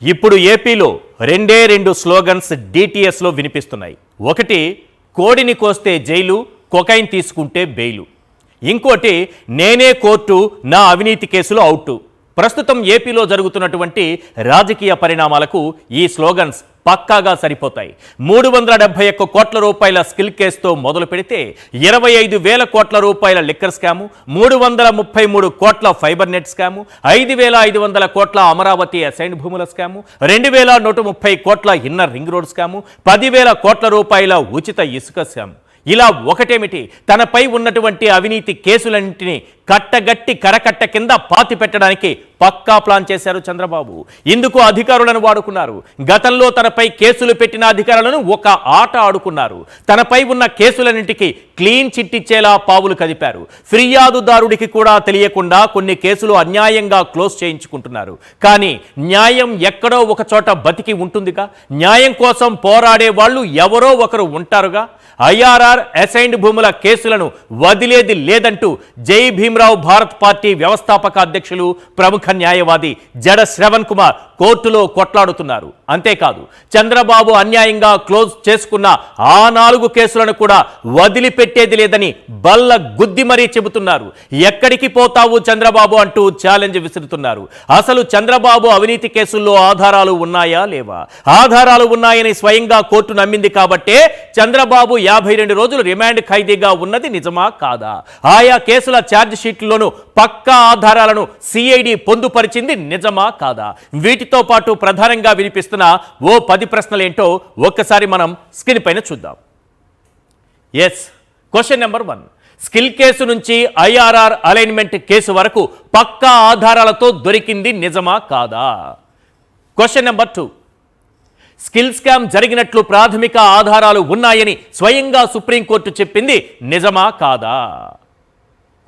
ఇప్పుడు ఏపీలో రెండు స్లోగన్స్ డిటిఎస్లో వినిపిస్తున్నాయి. ఒకటి కోడిని కోస్తే జైలు, కొకైన్ తీసుకుంటే బెయిలు. ఇంకోటి నేనే కోర్టు, నా అవినీతి కేసులో అవుట్. ప్రస్తుతం ఏపీలో జరుగుతున్నటువంటి రాజకీయ పరిణామాలకు ఈ స్లోగన్స్ పక్కాగా సరిపోతాయి. 371 కోట్ల రూపాయల స్కిల్ కేసుతో మొదలు పెడితే 25,000 కోట్ల రూపాయల లిక్కర్ స్కాము, 333 కోట్ల ఫైబర్ నెట్ స్కాము, 5,500 కోట్ల అమరావతి అసైన్డ్ భూముల స్కాము, 2,130 కోట్ల ఇన్నర్ రింగ్ రోడ్ స్కాము, 10,000 కోట్ల రూపాయల ఉచిత ఇసుక స్కాము. ఇలా ఒకటేమిటి, తనపై ఉన్నటువంటి అవినీతి కేసులన్నింటినీ కట్టగట్టి కరకట్ట కింద పాతి పెట్టడానికి పక్కా ప్లాన్ చేశారు చంద్రబాబు. ఇందుకు అధికారులను వాడుకున్నారు. గతంలో తనపై కేసులు పెట్టిన అధికారులను ఒక ఆట ఆడుకున్నారు. తనపై ఉన్న కేసులన్నింటికి క్లీన్ చిట్ ఇచ్చేలా పావులు కదిపారు. ఫిర్యాదుదారుడికి కూడా తెలియకుండా కొన్ని కేసులు అన్యాయంగా క్లోజ్ చేయించుకుంటున్నారు. కానీ న్యాయం ఎక్కడో ఒక చోట బతికి ఉంటుందిగా. న్యాయం కోసం పోరాడే వాళ్ళు ఎవరో ఒకరు ఉంటారుగా. ఐఆర్ఆర్ అసైన్డ్ భూముల కేసులను వదిలేది లేదంటూ జై భీమరావు భారత్ పార్టీ వ్యవస్థాపక అధ్యక్షులు, ప్రముఖ న్యాయవాది జడ శ్రవణ్ కుమార్ కోర్టులో కొట్లాడుతున్నారు. అంతేకాదు, చంద్రబాబు అన్యాయంగా క్లోజ్ చేసుకున్న ఆ 4 కేసులను కూడా వదిలిపెట్టేది లేదని బల్ల గుద్ది మరీ చెబుతున్నారు. ఎక్కడికి పోతావు చంద్రబాబు అంటూ ఛాలెంజ్ విసురుతున్నారు. అసలు చంద్రబాబు అవినీతి కేసుల్లో ఆధారాలు ఉన్నాయా లేవా? ఆధారాలు ఉన్నాయని స్వయంగా కోర్టు నమ్మింది కాబట్టే చంద్రబాబు 52 రోజులు రిమాండ్ ఖైదీగా ఉన్నది నిజమా కాదా? ఆయా కేసుల ఛార్జ్ షీట్లలోనూ పక్కా ఆధారాలను సిఐడి పొందుపరిచింది నిజమా కాదా? వీటితో పాటు ప్రధానంగా వినిపిస్తున్న ఓ 10 ప్రశ్నలేంటో ఒక్కసారి మనం స్క్రీన్ పైన చూద్దాం. Yes, question number 1, skill case నుంచి ఐఆర్ఆర్ అలైన్మెంట్ కేసు వరకు పక్కా ఆధారాలతో దొరికింది నిజమా కాదా? క్వశ్చన్ నెంబర్ 2, స్కిల్ స్కామ్ జరిగినట్లు ప్రాథమిక ఆధారాలు ఉన్నాయని స్వయంగా సుప్రీంకోర్టు చెప్పింది నిజమా కాదా?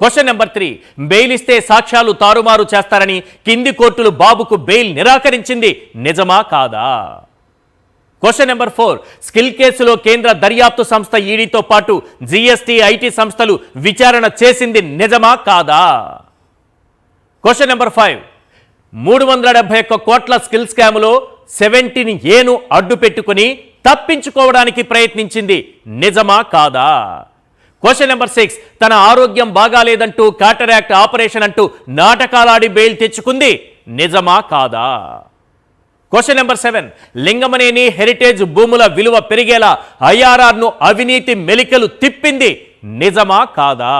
క్వశ్చన్ నెంబర్ 3, బెయిల్ ఇస్తే సాక్ష్యాలు తారుమారు చేస్తారని కింది కోర్టులు బాబుకు బెయిల్ నిరాకరించింది నిజమా కాదా? క్వశ్చన్ నెంబర్ 4, స్కిల్ కేసులో కేంద్ర దర్యాప్తు సంస్థ ఈడీతో పాటు జీఎస్టీ, ఐటీ సంస్థలు విచారణ చేసింది నిజమా కాదా? క్వశ్చన్ నెంబర్ 5, 371 కోట్ల స్కిల్ స్కామ్లో 17A అడ్డు పెట్టుకుని తప్పించుకోవడానికి ప్రయత్నించింది నిజమా కాదా? క్వశ్చన్ నెంబర్ 6, తన ఆరోగ్యం బాగాలేదంటూ కాటరాక్ట్ ఆపరేషన్ అంటూ నాటకాలాడి బెయిల్ తెచ్చుకుంది నిజమా కాదా? క్వశ్చన్ నెంబర్ 7, లింగమనేని హెరిటేజ్ భూముల విలువ పెరిగేలా ఐఆర్ఆర్ను అవినీతి మెలికలు తిప్పింది నిజమా కాదా?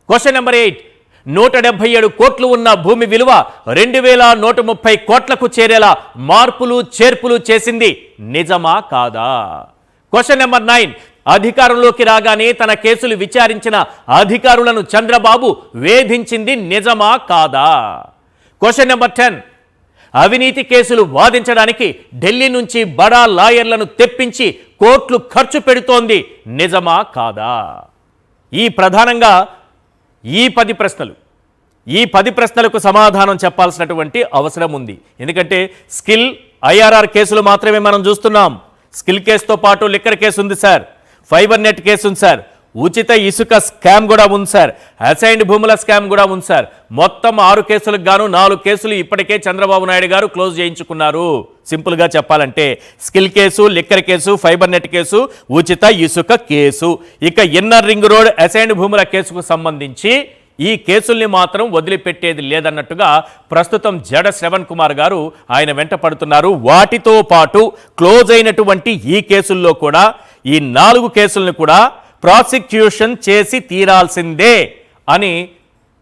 క్వశ్చన్ నెంబర్ 8, 177 కోట్లు ఉన్న భూమి విలువ 2,130 కోట్లకు చేరేలా మార్పులు చేర్పులు చేసింది నిజమా కాదా? క్వశ్చన్ నెంబర్ 9, అధికారంలోకి రాగానే తన కేసులు విచారించిన అధికారులను చంద్రబాబు వేధించింది నిజమా కాదా? క్వశ్చన్ నెంబర్ 10, అవినీతి కేసులు వాదించడానికి ఢిల్లీ నుంచి బడా లాయర్లను తెప్పించి కోర్టులు ఖర్చు పెడుతోంది నిజమా కాదా? ఈ ప్రధానంగా ఈ 10 ప్రశ్నలు, ఈ 10 ప్రశ్నలకు సమాధానం చెప్పాల్సినటువంటి అవసరం ఉంది. ఎందుకంటే స్కిల్ ఐఆర్ఆర్ కేసులు మాత్రమే మనం చూస్తున్నాం. స్కిల్ కేసుతో పాటు లిక్కర్ కేసు ఉంది సార్, ఫైబర్ నెట్ కేసు ఉంది సార్, ఉచిత ఇసుక స్కామ్ కూడా ఉంది సార్, అసైన్డ్ భూముల స్కామ్ కూడా ఉంది సార్. మొత్తం 6 కేసులకు గాను 4 కేసులు ఇప్పటికే చంద్రబాబు నాయుడు గారు క్లోజ్ చేయించుకున్నారు. సింపుల్గా చెప్పాలంటే skill case, liquor case, fibre net case, ఉచిత ఇసుక కేసు. ఇక ఇన్నర్ రింగ్ రోడ్ అసైన్డ్ భూముల కేసుకు సంబంధించి ఈ కేసుల్ని మాత్రం వదిలిపెట్టేది లేదన్నట్టుగా ప్రస్తుతం జడ శ్రవణ్ కుమార్ గారు ఆయన వెంట పడుతున్నారు. వాటితో పాటు క్లోజ్ అయినటువంటి ఈ కేసుల్లో కూడా ఈ 4 కేసులను కూడా ప్రాసిక్యూషన్ చేసి తీరాల్సిందే అని,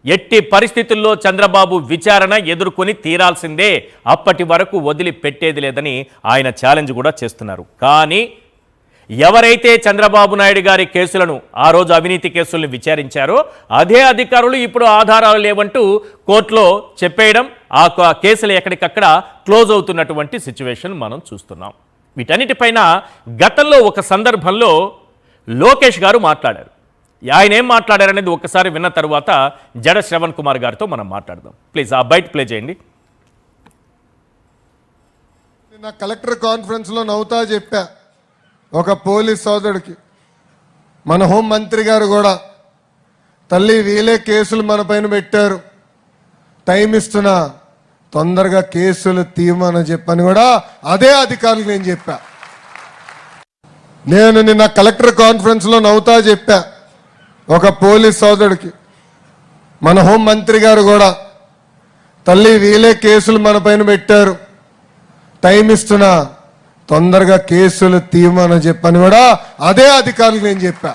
ఎట్టి పరిస్థితుల్లో చంద్రబాబు విచారణ ఎదుర్కొని తీరాల్సిందే, అప్పటి వరకు వదిలిపెట్టేది లేదని ఆయన ఛాలెంజ్ కూడా చేస్తున్నారు. కానీ ఎవరైతే చంద్రబాబు నాయుడు గారి కేసులను ఆ రోజు అవినీతి కేసులను విచారించారో అదే అధికారులు ఇప్పుడు ఆధారాలు లేవంటూ కోర్టులో చెప్పేయడం, ఆ కేసులు ఎక్కడికక్కడ క్లోజ్ అవుతున్నటువంటి సిచ్యువేషన్ మనం చూస్తున్నాం. వీటన్నిటిపైన గతంలో ఒక సందర్భంలో లోకేష్ గారు మాట్లాడారు. ఆయన ఏం మాట్లాడారనేది ఒక్కసారి విన్న తర్వాత జడ శ్రవణ్ కుమార్ గారితో మనం మాట్లాడదాం. ప్లీజ్ ఆ బయట ప్లే చేయండి. నా కలెక్టర్ కాన్ఫరెన్స్లో నవ్వుతా చెప్పా ఒక పోలీస్ సోదరుడికి, మన హోం మంత్రి గారు కూడా, తల్లి వీలే కేసులు మన పైన పెట్టారు, టైం ఇస్తున్నా, తొందరగా కేసులు తీయమని చెప్పని కూడా అదే అధికారులకు నేను చెప్పా. నేను నిన్న కలెక్టర్ కాన్ఫరెన్స్ లో నవ్వుతా చెప్పా ఒక పోలీస్ సోదరుడికి, మన హోం మంత్రి గారు కూడా, తల్లి వీలే కేసులు మన పైన పెట్టారు, టైం ఇస్తున్నా, తొందరగా కేసులు తీయమని చెప్పని కూడా అదే అధికారులకు నేను చెప్పా.